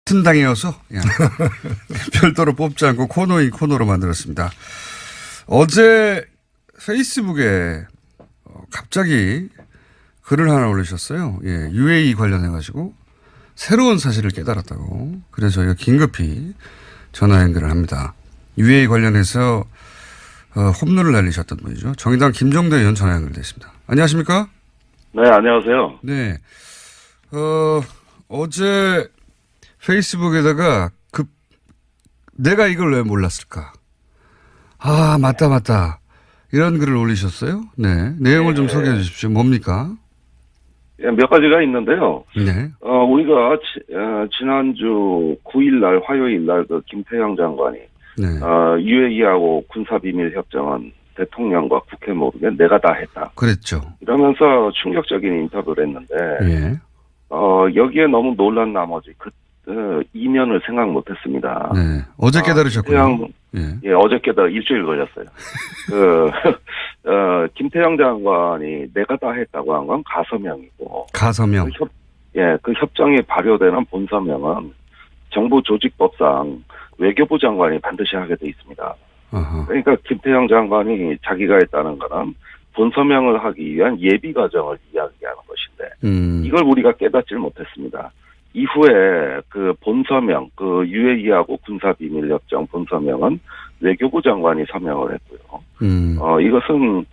같은 당이어서 별도로 뽑지 않고 코너인 코너로 만들었습니다. 어제 페이스북에 갑자기 글을 하나 올리셨어요. 예, UAE 관련해가지고 새로운 사실을 깨달았다고. 그래서 저희가 긴급히 전화 연결을 합니다. UAE 관련해서 홈런을 날리셨던 분이죠. 정의당 김종대 의원 전화 연결됐습니다. 안녕하십니까? 네, 안녕하세요. 네. 어제 페이스북에다가 내가 이걸 왜 몰랐을까? 아, 맞다. 이런 글을 올리셨어요? 네. 내용을 좀 소개해 주십시오. 뭡니까? 몇 가지가 있는데요. 네. 우리가 지난주 9일 날, 화요일 날 그 김태형 장관이 네. UAE하고 군사비밀협정은 대통령과 국회 모르게 내가 다 했다. 그랬죠. 이러면서 충격적인 인터뷰를 했는데, 예. 여기에 너무 놀란 나머지 이면을 생각 못했습니다. 네. 어제 깨달으셨군요. 예, 어제 깨달아 일주일 걸렸어요. 김태형 장관이 내가 다 했다고 한 건 가서명이고. 가서명. 그 협정이 발효되는 본서명은 정부 조직법상 외교부 장관이 반드시 하게 돼 있습니다. 어허. 그러니까 김태형 장관이 자기가 했다는 거는 본서명을 하기 위한 예비 과정을 이야기하는 것인데 이걸 우리가 깨닫질 못했습니다. 이후에 그 본서명, 그 UAE하고 군사비밀협정 본서명은 외교부 장관이 서명을 했고요. 이것은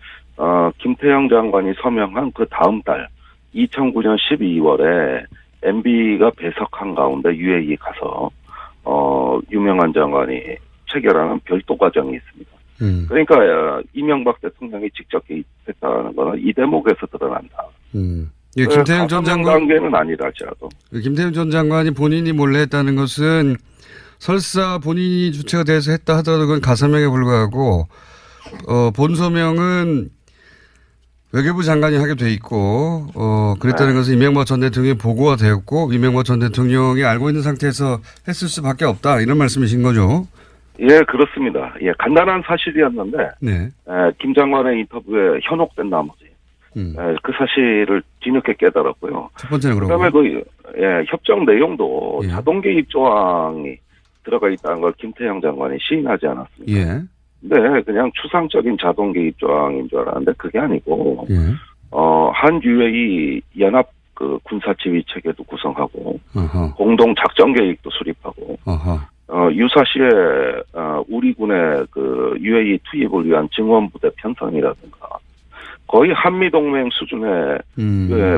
김태형 장관이 서명한 그 다음 달 2009년 12월에 MB가 배석한 가운데 UAE 가서 유명한 장관이 체결하는 별도 과정이 있습니다. 그러니까 이명박 대통령이 직접 개입했다는 것은 이 대목에서 드러난다. 예, 김태형 전 장관 단계는 아니랄지라도. 김태형 전 장관이 본인이 몰래 했다는 것은 설사 본인이 주체가 돼서 했다 하더라도 그건 가서명에 불과하고 본서명은 외교부 장관이 하게 돼 있고 그랬다는 것은 이명박 전 대통령이 보고가 되었고 이명박 전 대통령이 알고 있는 상태에서 했을 수밖에 없다 이런 말씀이신 거죠? 예, 그렇습니다. 예, 간단한 사실이었는데 네. 김 장관의 인터뷰에 현혹된 나머지 그 사실을 뒤늦게 깨달았고요. 첫 번째는 그다음에 협정 내용도 예. 자동 개입 조항이 들어가 있다는 걸 김태형 장관이 시인하지 않았습니다. 예. 근데 그냥 추상적인 자동 개입 조항인 줄 알았는데 그게 아니고 예. 한 UAE 연합 그 군사 지휘 체계도 구성하고 어허. 공동 작전 계획도 수립하고 어허. 유사시에 우리 군의 그 UAE 투입을 위한 증원부대 편성이라든가 거의 한미동맹 수준의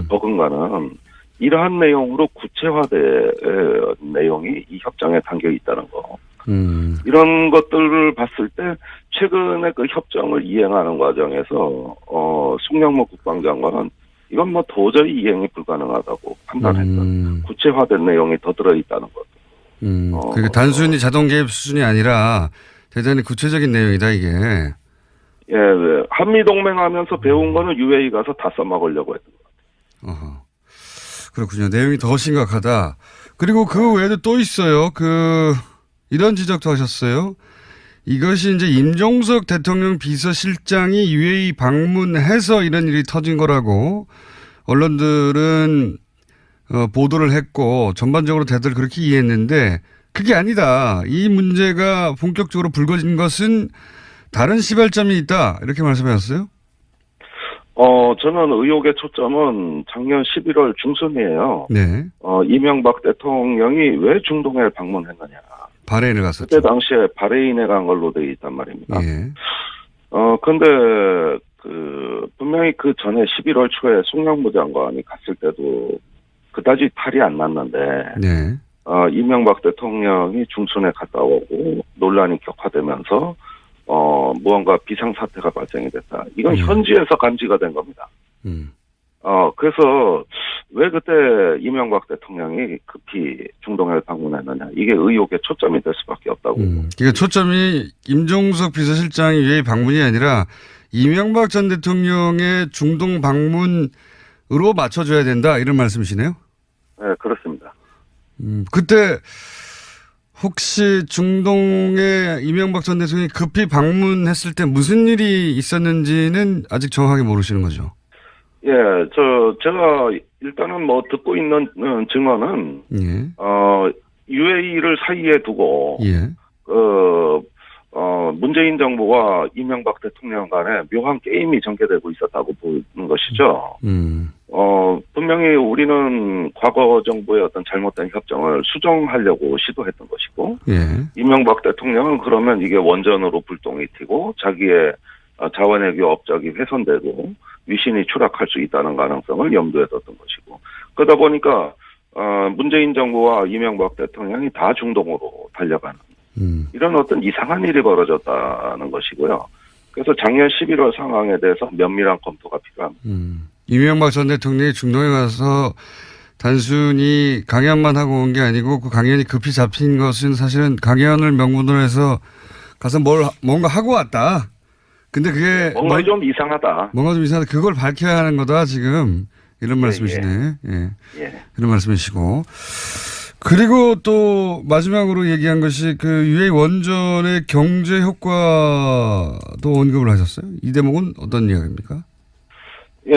버금가는 이러한 내용으로 구체화된 내용이 이 협정에 담겨 있다는 거. 이런 것들을 봤을 때 최근에 그 협정을 이행하는 과정에서 송영무 국방장관은 이건 뭐 도저히 이행이 불가능하다고 판단했던 구체화된 내용이 더 들어있다는 것. 그러니까 단순히 자동 개입 수준이 아니라 대단히 구체적인 내용이다 이게. 예, 한미동맹 하면서 배운 거는 UAE 가서 다 써먹으려고 했던 것 같아요. 어허. 그렇군요. 내용이 더 심각하다. 그리고 그 외에도 또 있어요. 이런 지적도 하셨어요. 이것이 이제 임종석 대통령 비서실장이 UAE 방문해서 이런 일이 터진 거라고 언론들은 보도를 했고 전반적으로 다들 그렇게 이해했는데 그게 아니다. 이 문제가 본격적으로 불거진 것은 다른 시발점이 있다. 이렇게 말씀하셨어요? 저는 의혹의 초점은 작년 11월 중순이에요. 네. 이명박 대통령이 왜 중동에 방문했느냐. 바레인을 갔었죠. 그때 당시에 바레인에 간 걸로 되어 있단 말입니다. 예. 근데 분명히 그 전에 11월 초에 송영무 장관이 갔을 때도 그다지 탈이 안 났는데, 네. 이명박 대통령이 중순에 갔다 오고 논란이 격화되면서 무언가 비상사태가 발생이 됐다. 이건 현지에서 감지가 된 겁니다. 그래서 왜 그때 이명박 대통령이 급히 중동에 방문했느냐. 이게 의혹의 초점이 될 수밖에 없다고. 그러니까 초점이 임종석 비서실장이 왜 방문이 아니라 이명박 전 대통령의 중동 방문으로 맞춰줘야 된다. 이런 말씀이시네요? 네, 그렇습니다. 그때 혹시 중동에 이명박 전 대통령이 급히 방문했을 때 무슨 일이 있었는지는 아직 정확하게 모르시는 거죠? 예, 제가 일단은 뭐 듣고 있는 증언은, 예. UAE를 사이에 두고 예. 문재인 정부와 이명박 대통령 간에 묘한 게임이 전개되고 있었다고 보는 것이죠. 분명히 우리는 과거 정부의 어떤 잘못된 협정을 수정하려고 시도했던 것이고, 예. 이명박 대통령은 그러면 이게 원전으로 불똥이 튀고 자기의 자원외교 업적이 훼손되고 위신이 추락할 수 있다는 가능성을 염두에 뒀던 것이고, 그러다 보니까 문재인 정부와 이명박 대통령이 다 중동으로 달려가는 이런 어떤 이상한 일이 벌어졌다는 것이고요. 그래서 작년 11월 상황에 대해서 면밀한 검토가 필요합니다. 이명박 전 대통령이 중동에 가서 단순히 강연만 하고 온 게 아니고 그 강연이 급히 잡힌 것은 사실은 강연을 명분으로 해서 가서 뭔가 하고 왔다. 근데 그게 뭔가 좀 이상하다. 뭔가 좀 이상하다. 그걸 밝혀야 하는 거다 지금 이런 말씀이시네. 예. 이런 말씀이시고. 그리고 또 마지막으로 얘기한 것이 그 UA 원전의 경제 효과도 언급을 하셨어요. 이 대목은 어떤 이야기입니까? 예,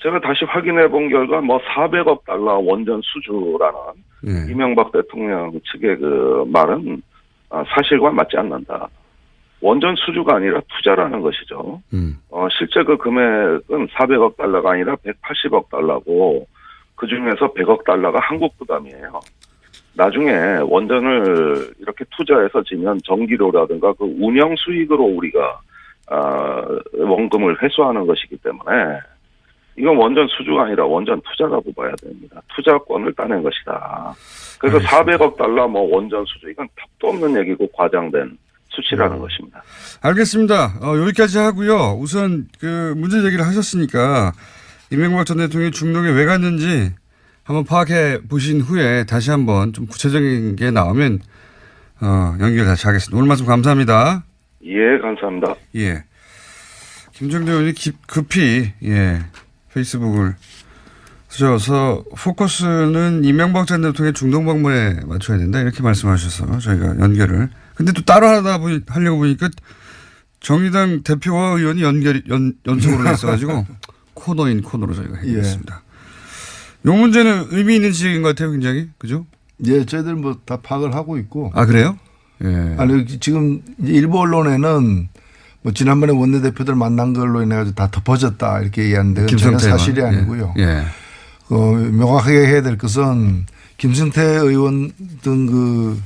제가 다시 확인해 본 결과 400억 달러 원전 수주라는 이명박 대통령 측의 그 말은 사실과 맞지 않는다. 원전 수주가 아니라 투자라는 것이죠. 실제 그 금액은 400억 달러가 아니라 180억 달러고 그 중에서 100억 달러가 한국 부담이에요. 나중에 원전을 이렇게 투자해서 지면 전기료라든가 그 운영 수익으로 우리가 원금을 회수하는 것이기 때문에 이건 원전 수주가 아니라 원전 투자라고 봐야 됩니다. 투자권을 따낸 것이다. 그래서 알겠습니다. 400억 달러 원전 수주 이건 탑도 없는 얘기고 과장된 수치라는 것입니다. 알겠습니다. 여기까지 하고요. 우선 그 문제 제기를 하셨으니까 이명박 전 대통령이 중동에 왜 갔는지 한번 파악해 보신 후에 다시 한번 좀 구체적인 게 나오면 연결 다시 하겠습니다. 오늘 말씀 감사합니다. 예, 감사합니다. 예. 김정대 의원이 급히 페이스북을 쓰셔서 포커스는 이명박 전 대통령의 중동 방문에 맞춰야 된다 이렇게 말씀하셔서 저희가 연결을. 근데 또 따로 하려고 보니까 정의당 대표와 의원이 연속으로 있어가지고 코너인 코너로 저희가 해드렸습니다. 이 문제는 의미 있는 지적인 것 같아요, 굉장히. 그죠? 예, 저희들 다 파악을 하고 있고. 아, 그래요? 예. 아니, 지금 일부 언론에는 지난번에 원내대표들 만난 걸로 인해서 다 덮어졌다 이렇게 얘기하는데 전혀 사실이 아니고요. 명확하게 해야 될 것은 김승태 의원 등 그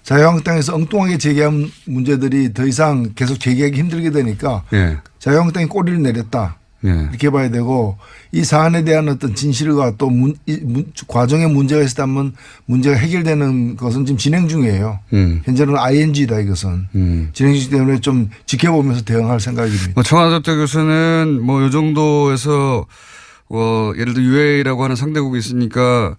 자유한국당에서 엉뚱하게 제기한 문제들이 더 이상 계속 제기하기 힘들게 되니까 자유한국당이 꼬리를 내렸다. 이렇게 봐야 되고 이 사안에 대한 어떤 진실과 또 과정에 문제가 있었다면 문제가 해결되는 것은 지금 진행 중이에요. 현재는 ING다 이것은. 진행 중이기 때문에 좀 지켜보면서 대응할 생각입니다. 청와대 교수는 이 정도에서 예를 들어 UAE라고 하는 상대국이 있으니까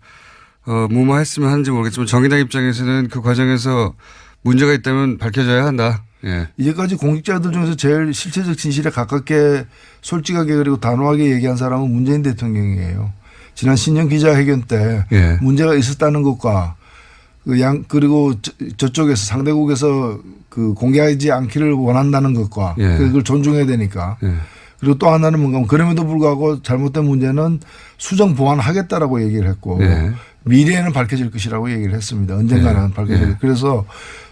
무마했으면 하는지 모르겠지만 정의당 입장에서는 그 과정에서 문제가 있다면 밝혀져야 한다. 예. 이제까지 공직자들 중에서 제일 실체적 진실에 가깝게 솔직하게 그리고 단호하게 얘기한 사람은 문재인 대통령이에요. 지난 신년 기자회견 때 문제가 있었다는 것과 그리고 저쪽에서 상대국에서 그 공개하지 않기를 원한다는 것과 그걸 존중해야 되니까. 그리고 또 하나는 뭔가 그럼에도 불구하고 잘못된 문제는 수정 보완하겠다라고 얘기를 했고 미래에는 밝혀질 것이라고 얘기를 했습니다. 언젠가는 밝혀질. 그래서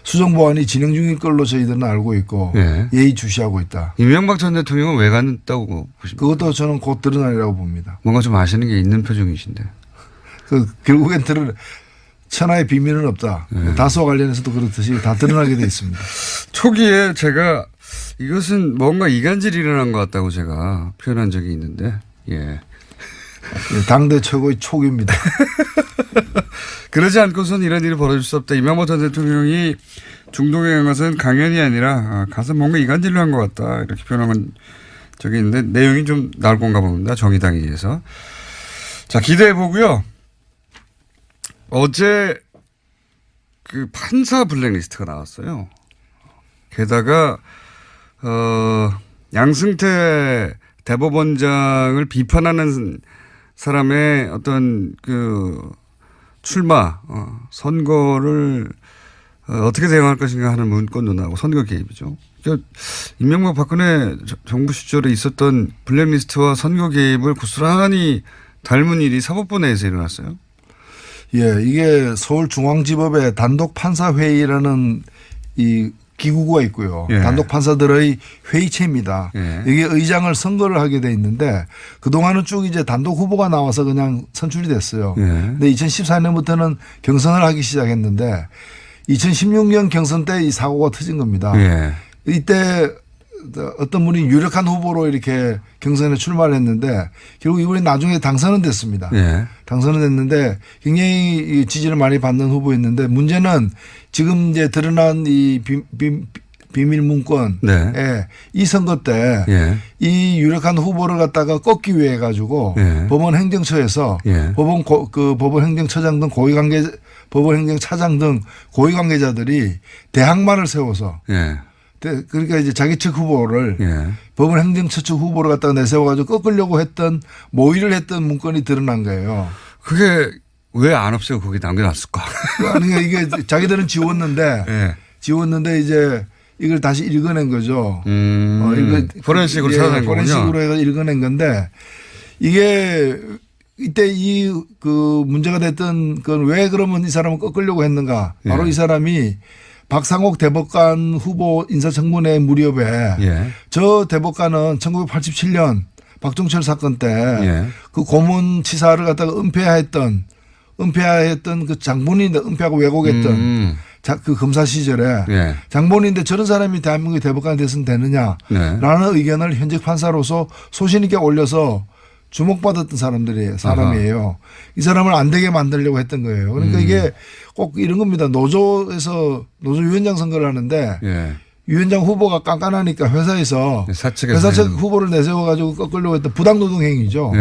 수정 보완이 진행 중인 걸로 저희들은 알고 있고 예의주시하고 있다. 이명박 전 대통령은 왜 갔다고 보십니까? 그것도 저는 곧 드러나리라고 봅니다. 뭔가 좀 아시는 게 있는 표정이신데. 결국엔 천하의 비밀은 없다. 다수와 관련해서도 그렇듯이 다 드러나게 돼 있습니다. 초기에 제가 이것은 뭔가 이간질이 일어난 것 같다고 제가 표현한 적이 있는데 당대 최고의 촉입니다. 그러지 않고선 이런 일이 벌어질 수 없다. 이명박 전 대통령이 중동에 간 것은 강연이 아니라 가서 뭔가 이간질을 한 것 같다. 이렇게 표현한 적이 있는데 내용이 좀 나올 건가 봅니다. 정의당에 의해서. 자, 기대해 보고요. 어제 그 판사 블랙리스트가 나왔어요. 게다가 양승태 대법원장을 비판하는 사람의 어떤 그 출마, 선거를 어떻게 대응할 것인가 하는 문건도 나오고 선거 개입이죠. 그러니까 이명박 박근혜 정부 시절에 있었던 블랙리스트와 선거 개입을 고스란히 닮은 일이 사법부 내에서 일어났어요. 예, 이게 서울중앙지법의 단독판사회의라는 이 기구가 있고요. 예. 단독 판사들의 회의체입니다. 예. 이게 의장을 선거를 하게 돼 있는데 그동안은 쭉 이제 단독 후보가 나와서 그냥 선출이 됐어요. 예. 근데 2014년부터는 경선을 하기 시작했는데 2016년 경선 때 이 사고가 터진 겁니다. 예. 이때 어떤 분이 유력한 후보로 이렇게 경선에 출마를 했는데 결국 이분이 나중에 당선은 됐습니다. 예. 당선은 됐는데 굉장히 지지를 많이 받는 후보였는데 문제는 지금 이제 드러난 이 비밀 문건에 네. 이 선거 때 이 예. 유력한 후보를 갖다가 꺾기 위해 가지고 예. 법원 행정처에서 예. 법원 행정처장 등 법원 행정차장 등 고위 관계자들이 대항마를 세워서 예. 그러니까 이제 자기 측 후보를 예. 법원 행정처 측 후보를 갖다가 내세워가지고 꺾으려고 했던 모의를 했던 문건이 드러난 거예요. 그게 왜 안 없애고 거기 남겨놨을까? 그러니까 이게 자기들은 지웠는데 예. 이제 이걸 다시 읽어낸 거죠. 포렌식으로 찾아낸 거군요. 포렌식으로 해서 읽어낸 건데 이게 이때 그 문제가 됐던 건 왜 그러면 이 사람을 꺾으려고 했는가? 바로 예. 이 사람이 박상옥 대법관 후보 인사청문회 무렵에 저 대법관은 1987년 박종철 사건 때 그 고문치사를 갖다가 은폐했던 그 장본인인데 은폐하고 왜곡했던 그 검사 시절에 장본인인데 저런 사람이 대한민국의 대법관이 됐으면 되느냐라는 의견을 현직 판사로서 소신 있게 올려서 주목받았던 사람이에요. 이 사람을 안 되게 만들려고 했던 거예요. 그러니까 이게 꼭 이런 겁니다. 노조 위원장 선거를 하는데 위원장 후보가 깐깐하니까 회사 측 후보를 내세워 가지고 꺾으려고 했던 부당노동 행위죠.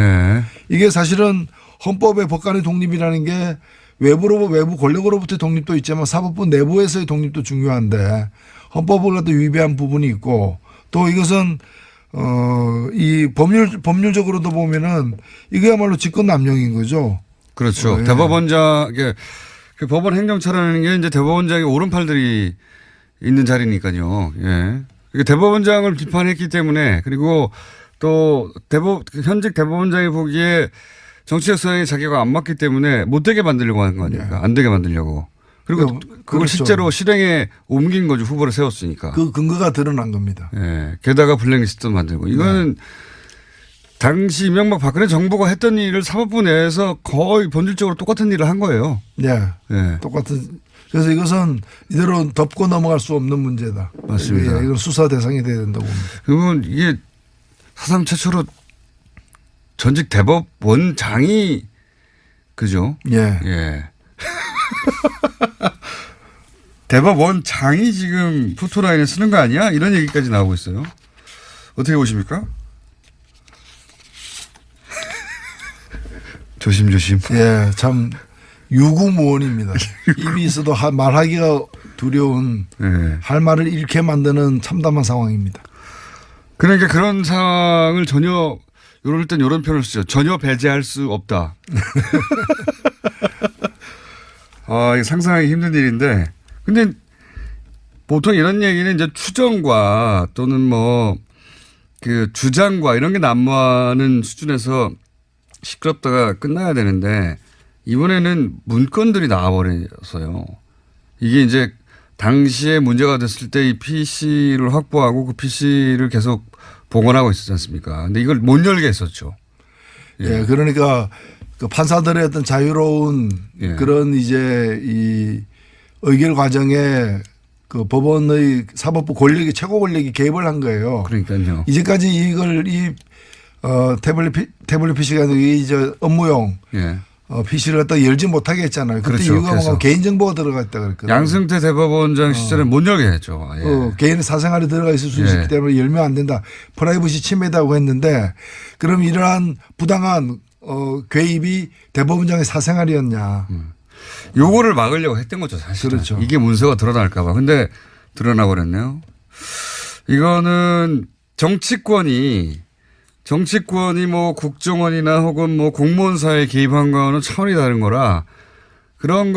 이게 사실은 헌법의 법관의 독립이라는 게 외부 권력으로부터의 독립도 있지만 사법부 내부에서의 독립도 중요한데 헌법을 갖다 위배한 부분이 있고 또 이것은 이 법률적으로도 보면은 이거야말로 직권남용인 거죠. 그렇죠. 대법원장, 그 법원 행정처라는 게 이제 대법원장의 오른팔들이 있는 자리니까요. 예. 대법원장을 비판했기 때문에 그리고 또 현직 대법원장이 보기에 정치적 성향이 자기가 안 맞기 때문에 못 되게 만들려고 하는 거 아닙니까? 안 되게 만들려고. 그리고 그걸 그렇죠. 실제로 실행에 옮긴 거죠. 후보를 세웠으니까. 그 근거가 드러난 겁니다. 예. 게다가 블랙리스트도 만들고. 이거는 당시 이명박 박근혜 정부가 했던 일을 사법부 내에서 거의 본질적으로 똑같은 일을 한 거예요. 똑같은. 그래서 이것은 이대로 덮고 넘어갈 수 없는 문제다. 맞습니다. 이건 수사 대상이 돼야 된다고 봅니다. 그러면 이게 사상 최초로 전직 대법원장이 그죠? 예. 대법원장이 지금 포토라인에 쓰는 거 아니야? 이런 얘기까지 나오고 있어요. 어떻게 보십니까? 조심조심. 예, 참 유구무원입니다. 입이 있어도 말하기가 두려운 할 말을 잃게 만드는 참담한 상황입니다. 그러니까 그런 상황을 전혀 이럴 땐 이런 표현을 쓰죠. 전혀 배제할 수 없다. 이거 상상하기 힘든 일인데. 근데 보통 이런 얘기는 이제 추정과 또는 뭐 그 주장과 이런 게 난무하는 수준에서 시끄럽다가 끝나야 되는데 이번에는 문건들이 나와버려서요. 이게 이제 당시에 문제가 됐을 때 이 PC를 확보하고 그 PC를 계속 복원하고 있었지 않습니까? 근데 이걸 못 열게 했었죠. 예, 그러니까 그 판사들의 어떤 자유로운 그런 이제 이 의결 과정에 그 법원의 사법부 최고 권력이 개입을 한 거예요. 그러니까요. 이제까지 이걸 태블릿 PC가 이제 업무용 PC를 갖다 열지 못하게 했잖아요. 그때 그렇죠. 이유가 뭐가 개인정보가 들어가 있다 그랬거든요. 양승태 대법원장 시절에 못 열게 했죠. 개인의 사생활이 들어가 있을 수 있기 때문에 열면 안 된다. 프라이버시 침해다고 했는데 그럼 이러한 부당한 개입이 대법원장의 사생활이었냐. 요거를 막으려고 했던 거죠, 사실은. 그렇죠. 이게 문서가 드러날까 봐. 근데 드러나 버렸네요. 이거는 정치권이 뭐 국정원이나 혹은 뭐 공무원사에 개입한 거는 차원이 다른 거라 그런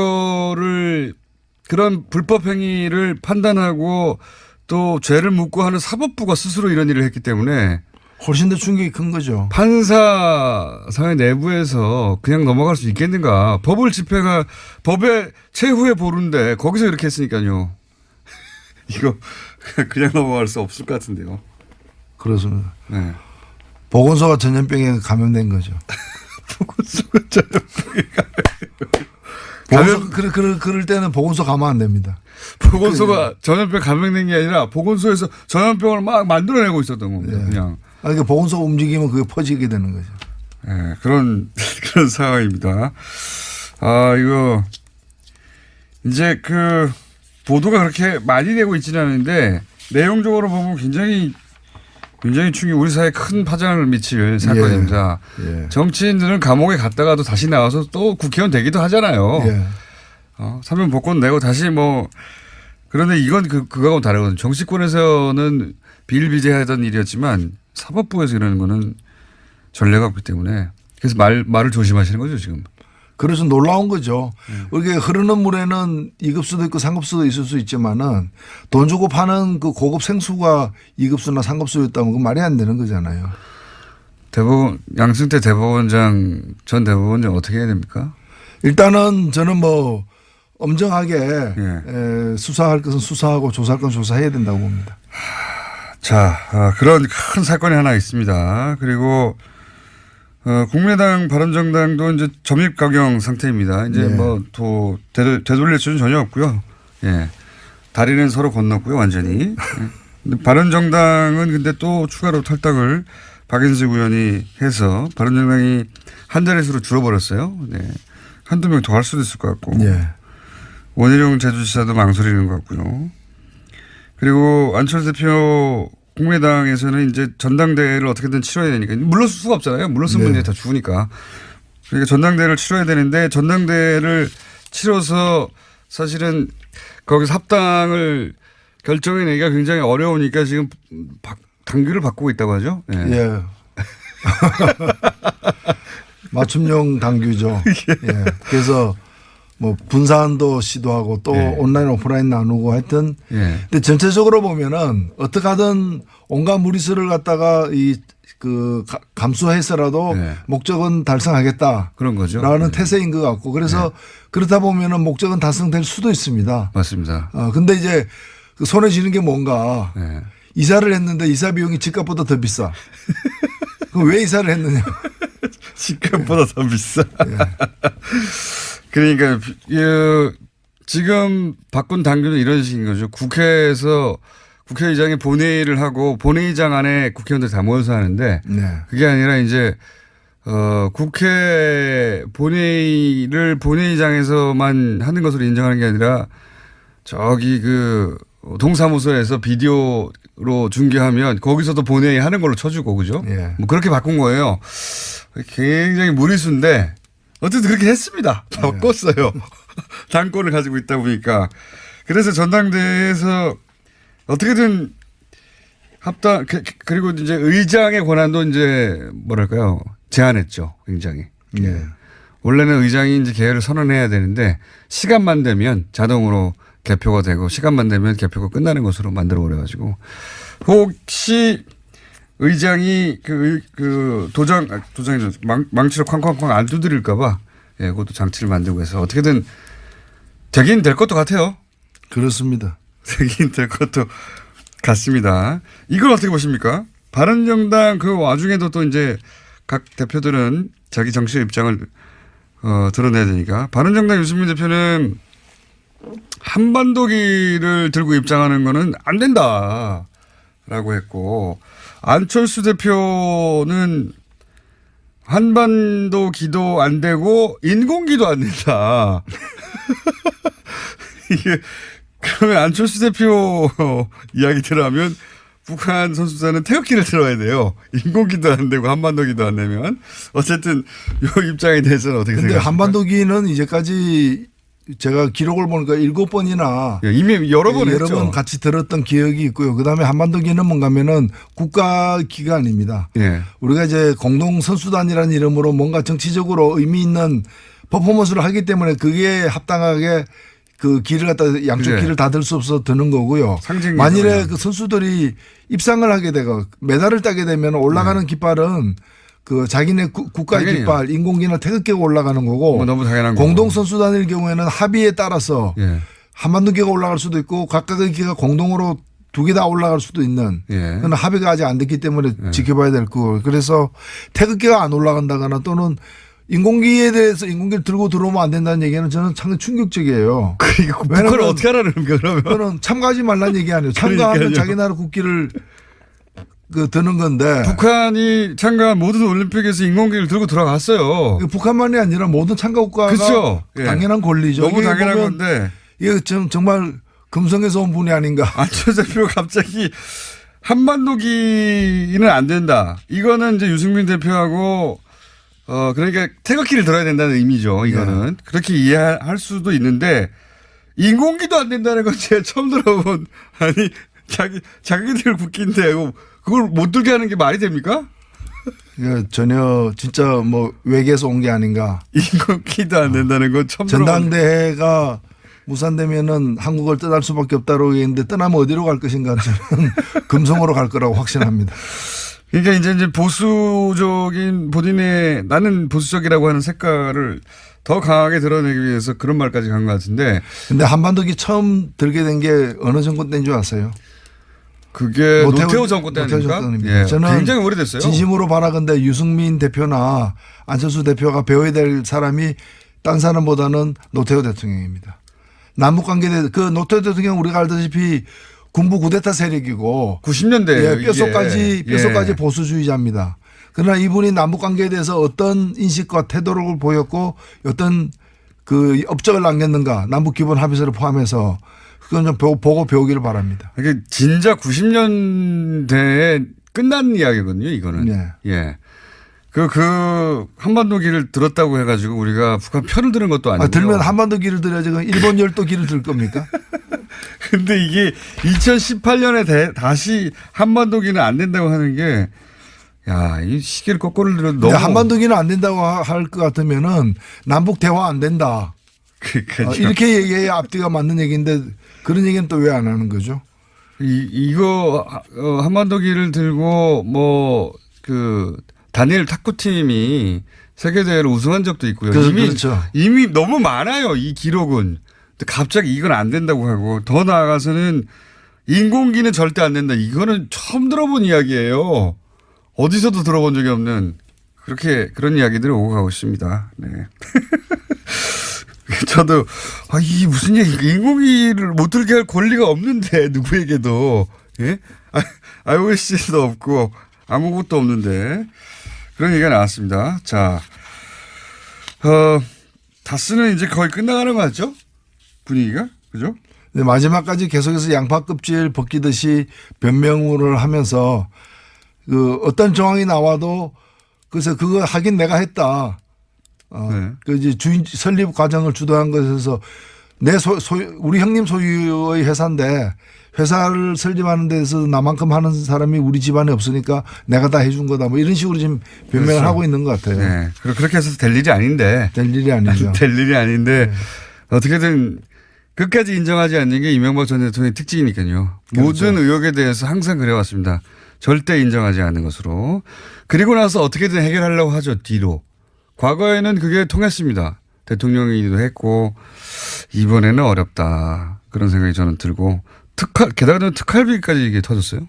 불법 행위를 판단하고 또 죄를 묻고 하는 사법부가 스스로 이런 일을 했기 때문에 훨씬 더 충격이 큰 거죠. 판사사회 내부에서 그냥 넘어갈 수 있겠는가. 법의 최후의 보루인데 거기서 이렇게 했으니까요. 이거 그냥 넘어갈 수 없을 것 같은데요. 그렇습니다. 네. 보건소가 전염병에 감염된 거죠. 보건소가 전염병에 그럴 때는 보건소 가면 안 됩니다. 보건소가 전염병 감염된 게 아니라 보건소에서 전염병을 막 만들어내고 있었던 겁니다. 네. 그냥. 그러니까 보건소가 움직이면 그게 퍼지게 되는 거죠. 네, 그런 상황입니다. 이거 이제 그 보도가 그렇게 많이 되고 있지는 않은데 내용적으로 보면 굉장히 우리 사회에 큰 파장을 미칠 사건입니다. 예. 정치인들은 감옥에 갔다가도 다시 나와서 또 국회의원 되기도 하잖아요. 예. 사면 복권 내고 다시 그런데 이건 그거하고 다르거든요. 정치권에서는 비일비재하던 일이었지만 사법부에서 이러는 거는 전례가 없기 때문에 그래서 말을 조심하시는 거죠 지금. 그래서 놀라운 거죠. 이게 흐르는 물에는 2급수도 있고 3급수도 있을 수 있지만은 돈 주고 파는 그 고급 생수가 2급수나 3급수였다면 그 말이 안 되는 거잖아요. 양승태 전 대법원장 어떻게 해야 됩니까? 일단은 저는 엄정하게 수사할 것은 수사하고 조사할 건 조사해야 된다고 봅니다. 자, 그런 큰 사건이 하나 있습니다. 그리고 국민의당 바른정당도 이제 점입 가경 상태입니다. 이제 되돌릴 수는 전혀 없고요. 예. 다리는 서로 건넜고요, 완전히. 근데 바른정당은 근데 또 추가로 탈당을 박인숙 의원이 해서 바른정당이 한 자릿수로 줄어버렸어요. 네. 한두 명 더 할 수도 있을 것 같고. 예. 원희룡 제주지사도 망설이는 것 같고요. 그리고 안철수 대표 국민의당에서는 이제 전당대회를 어떻게든 치러야 되니까 물러설 수가 없잖아요. 물러서면 이제 다 죽으니까. 그러니까 전당대회를 치러야 되는데 전당대회를 치러서 사실은 거기서 합당을 결정해내기가 굉장히 어려우니까 지금 당규를 바꾸고 있다고 하죠. 네. 예. 맞춤형 당규죠. 예. 그래서 분산도 시도하고 또 온라인 오프라인 나누고 하여튼 근데 전체적으로 보면은 어떻게 하든 온갖 무리수를 갖다가 감수해서라도 목적은 달성하겠다. 그런 거죠. 라는 태세인 것 같고 그래서 그렇다 보면은 목적은 달성될 수도 있습니다. 맞습니다. 근데 이제 손에 쥐는 게 뭔가 이사를 했는데 이사 비용이 집값보다 더 비싸. 그럼 왜 이사를 했느냐. 집값보다 더 비싸. 그러니까 지금 바꾼 당규는 이런 식인 거죠. 국회에서 국회의장이 본회의를 하고 본회의장 안에 국회의원들 다 모여서 하는데 그게 아니라 이제 국회 본회의를 본회의장에서만 하는 것으로 인정하는 게 아니라 저기 동사무소에서 비디오로 중계하면 거기서도 본회의 하는 걸로 쳐주고 그죠? 그렇게 바꾼 거예요. 굉장히 무리수인데 어쨌든 그렇게 했습니다. 바꿨어요. 당권을 가지고 있다 보니까. 그래서 전당대회에서 어떻게든 그리고 이제 의장의 권한도 이제 제한했죠. 굉장히. 원래는 의장이 이제 개회를 선언해야 되는데 시간만 되면 자동으로 개표가 되고 시간만 되면 개표가 끝나는 것으로 만들어 버려가지고 혹시 의장이 도장이 망치로 쾅쾅쾅 안 두드릴까봐 그것도 장치를 만들고 해서 어떻게든 되긴 될 것도 같아요. 그렇습니다. 되긴 될 것도 같습니다. 이걸 어떻게 보십니까? 바른정당 그 와중에도 또 이제 각 대표들은 자기 정치의 입장을 드러내야 되니까 바른정당 유승민 대표는 한반도기를 들고 입장하는 거는 안 된다라고 했고 안철수 대표는 한반도 기도 안 되고 인공기도 안 된다. 이게 그러면 안철수 대표 이야기대로 하면 북한 선수단은 태극기를 들어야 돼요. 인공기도 안 되고 한반도기도 안 되면 어쨌든 이 입장에 대해서는 어떻게 생각하십니까? 근데 한반도기는 이제까지 제가 기록을 보니까 7번이나 이미 여러 번 했죠. 여러 번 같이 들었던 기억이 있고요. 그다음에 한반도기는 뭔가면은 국가 기관입니다. 우리가 이제 공동 선수단이라는 이름으로 뭔가 정치적으로 의미 있는 퍼포먼스를 하기 때문에 그게 합당하게 그 길을 갖다 양쪽 그래. 길을 다 들 수 없어서 드는 거고요. 만일에 그 선수들이 입상을 하게 되고 메달을 따게 되면 올라가는 깃발은 그 자기네 국가의 당연히요. 깃발, 인공기나 태극기가 올라가는 거고 너무 당연한 거고. 공동 선수단일 경우에는 합의에 따라서 예. 한반도 기가 올라갈 수도 있고 각각의 기가 공동으로 2개 다 올라갈 수도 있는 예. 그건 합의가 아직 안 됐기 때문에 지켜봐야 될 거고 그래서 태극기가 안 올라간다거나 또는 인공기에 대해서 인공기를 들고 들어오면 안 된다는 얘기는 저는 상당히 충격적이에요. 그러니까 북한을 어떻게 하라는 거야 그러면? 그거는 참가하지 말라는 얘기 아니에요. 참가하면 자기 나라 국기를 그 드는 건데. 북한이 참가한 모든 올림픽에서 인공기를 들고 들어갔어요. 북한만이 아니라 모든 참가 국가가 그렇죠. 예. 당연한 권리죠. 너무 당연한 건데. 이게 정말 금성에서 온 분이 아닌가. 안철수 대표가 갑자기 한반도기는 안 된다. 이거는 이제 유승민 대표하고 그러니까 태극기를 들어야 된다는 의미죠. 이거는. 네. 그렇게 이해할 수도 있는데 인공기도 안 된다는 건 제가 처음 들어본 아니 자기들 국기인데 그걸 못 들게 하는 게 말이 됩니까? 전혀 진짜 뭐 외계에서 온 게 아닌가. 인공기도 안 된다는 건 처음 들어본. 전당대회가 무산되면은 한국을 떠날 수밖에 없다고 얘기했는데 떠나면 어디로 갈 것인가 저는 금성으로 갈 거라고 확신합니다. 그러니까 이제 보수적인 본인의 나는 보수적이라고 하는 색깔을 더 강하게 드러내기 위해서 그런 말까지 간 것 같은데. 근데 한반도기 처음 들게 된 게 어느 정권 때인 줄 아세요? 그게 노태우 정권 때 아닙니까? 예. 저는 굉장히 오래됐어요. 진심으로 바라건대 유승민 대표나 안철수 대표가 배워야 될 사람이 딴 사람보다는 노태우 대통령입니다. 남북관계 그 노태우 대통령 우리가 알다시피 군부 쿠데타 세력이고 90년대 뼛속까지 보수주의자입니다. 그러나 이분이 남북관계에 대해서 어떤 인식과 태도를 보였고 어떤 그 업적을 남겼는가 남북기본 합의서를 포함해서 그건 좀 보고 배우기를 바랍니다. 이게 진짜 90년대에 끝난 이야기거든요. 이거는. 네. 예. 그 한반도기를 들었다고 해가지고 우리가 북한 편을 드는 것도 아니고. 들면 한반도기를 들어야지 일본 열도기를 들 겁니까? 근데 이게 2018년에 다시 한반도기는 안 된다고 하는 게 야, 이 시계를 거꾸로 들어도 너무. 한반도기는 안 된다고 할 것 같으면은 남북 대화 안 된다. 이렇게 얘기해야 앞뒤가 맞는 얘기인데 그런 얘기는 또 왜 안 하는 거죠? 이거 한반도기를 들고 뭐 다니엘 탁구팀이 세계대회를 우승한 적도 있고요. 그렇죠. 이미 너무 많아요. 이 기록은. 근데 갑자기 이건 안 된다고 하고 더 나아가서는 인공기는 절대 안 된다. 이거는 처음 들어본 이야기예요. 어디서도 들어본 적이 없는 그런 이야기들이 오고 가고 있습니다. 네. 저도 이 무슨 얘기 인공기를 못 들게 할 권리가 없는데 누구에게도 예? IOC도 없고 아무것도 없는데 그런 얘기가 나왔습니다. 자, 다스는 이제 거의 끝나가는 거 같죠? 분위기가 그죠? 네, 마지막까지 계속해서 양파 껍질 벗기듯이 변명을 하면서 어떤 정황이 나와도 그래서 그거 하긴 내가 했다. 네. 이제 주인 설립 과정을 주도한 것에서 우리 형님 소유의 회사인데 회사를 설립하는 데서 나만큼 하는 사람이 우리 집안에 없으니까 내가 다 해준 거다. 뭐 이런 식으로 지금 변명을 그렇죠. 하고 있는 것 같아요. 네. 그렇게 해서 될 일이 아닌데. 될 일이 아니죠. 될 일이 아닌데 어떻게든 끝까지 인정하지 않는 게 이명박 전 대통령의 특징이니까요. 그렇죠. 모든 의혹에 대해서 항상 그래왔습니다. 절대 인정하지 않는 것으로. 그리고 나서 어떻게든 해결하려고 하죠. 뒤로. 과거에는 그게 통했습니다. 대통령이기도 했고 이번에는 어렵다. 그런 생각이 저는 들고 게다가 특활비까지 이게 터졌어요.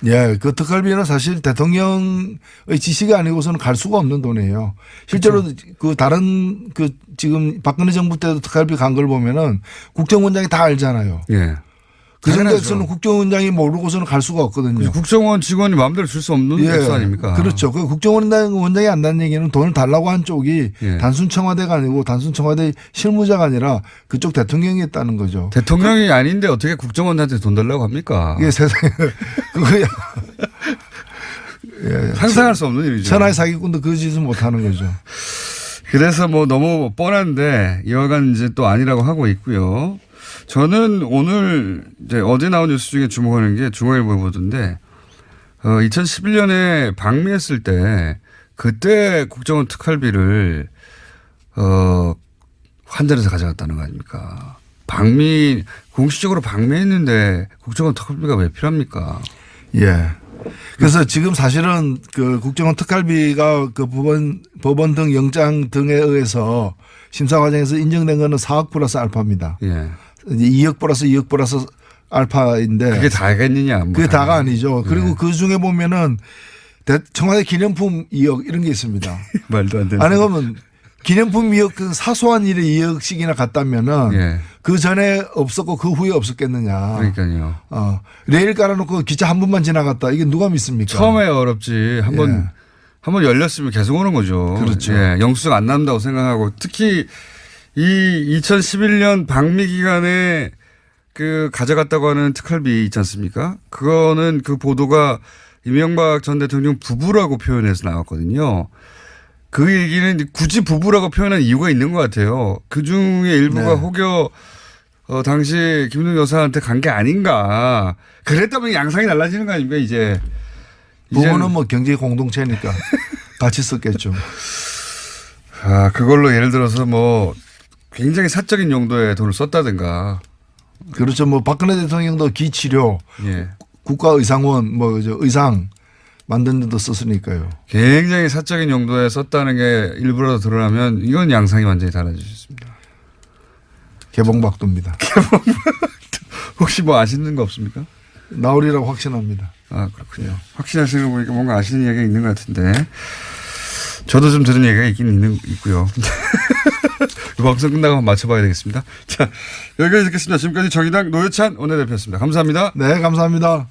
예, 그 특활비는 사실 대통령의 지시가 아니고서는 갈 수가 없는 돈이에요. 실제로 그렇죠. 다른 지금 박근혜 정부 때도 특활비 간 걸 보면은 국정원장이 다 알잖아요. 예. 그 정도에서는 국정원장이 모르고서는 갈 수가 없거든요. 국정원 직원이 마음대로 줄 수 없는 액수 아닙니까? 그렇죠. 그 국정원장이 안다는 얘기는 돈을 달라고 한 쪽이 단순 청와대가 아니고 단순 청와대 실무자가 아니라 그쪽 대통령이 했다는 거죠. 대통령이 아닌데 어떻게 국정원한테 돈 달라고 합니까? 이게 세상에 그거야. 상상할 수 없는 일이죠. 천하의 사기꾼도 그 짓은 못 하는 거죠. 그래서 뭐 너무 뻔한데 이와간 이제 또 아니라고 하고 있고요. 저는 오늘 이제 어제 나온 뉴스 중에 주목하는 게 중앙일보에 보던데 2011년에 방미했을 때 그때 국정원 특활비를 환전해서 가져갔다는 거 아닙니까? 공식적으로 방미했는데 국정원 특활비가 왜 필요합니까? 예. 그래서 지금 사실은 그 국정원 특활비가 그 법원 등 영장 등에 의해서 심사 과정에서 인정된 거는 4억 플러스 알파입니다. 예. 2억 플러스 2억 플러스 알파인데. 그게 다겠느냐. 그게 다가 아니죠. 그리고 그 중에 보면은 청와대 기념품 2억 이런 게 있습니다. 말도 안 되는. 아니 그러면 기념품 2억 그 사소한 일에 2억씩이나 갔다면은 예. 그 전에 없었고 그 후에 없었겠느냐. 그러니까요. 레일 깔아놓고 기차 한 번만 지나갔다. 이게 누가 믿습니까? 처음에 어렵지. 한번 열렸으면 계속 오는 거죠. 그렇죠. 예. 영수증 안 남다고 생각하고 특히 이 2011년 방미 기간에 그 가져갔다고 하는 특활비 있지 않습니까? 그거는 그 보도가 이명박 전 대통령 부부라고 표현해서 나왔거든요. 그 얘기는 굳이 부부라고 표현한 이유가 있는 것 같아요. 그 중에 일부가 혹여 당시 김은영 여사한테 간 게 아닌가. 그랬다면 양상이 달라지는 거 아닙니까 이제. 부부는 뭐 경제 공동체니까 같이 썼겠죠. 그걸로 예를 들어서 뭐 굉장히 사적인 용도의 돈을 썼다든가. 그렇죠. 뭐 박근혜 대통령도 기치료, 예. 국가의상원, 의상 만든 데도 썼으니까요. 굉장히 사적인 용도에 썼다는 게 일부라도 드러나면 이건 양상이 완전히 달라질 수 있습니다. 개봉박도입니다. 혹시 뭐 아시는 거 없습니까? 나오리라고 확신합니다. 그렇군요. 확신하시는 거 보니까 뭔가 아시는 이야기가 있는 것 같은데. 저도 좀 들은 얘기가 있고요. 이 방송 끝나고 한번 맞춰봐야 되겠습니다. 자, 여기까지 듣겠습니다. 지금까지 정의당 노회찬 원내대표였습니다. 감사합니다. 네, 감사합니다.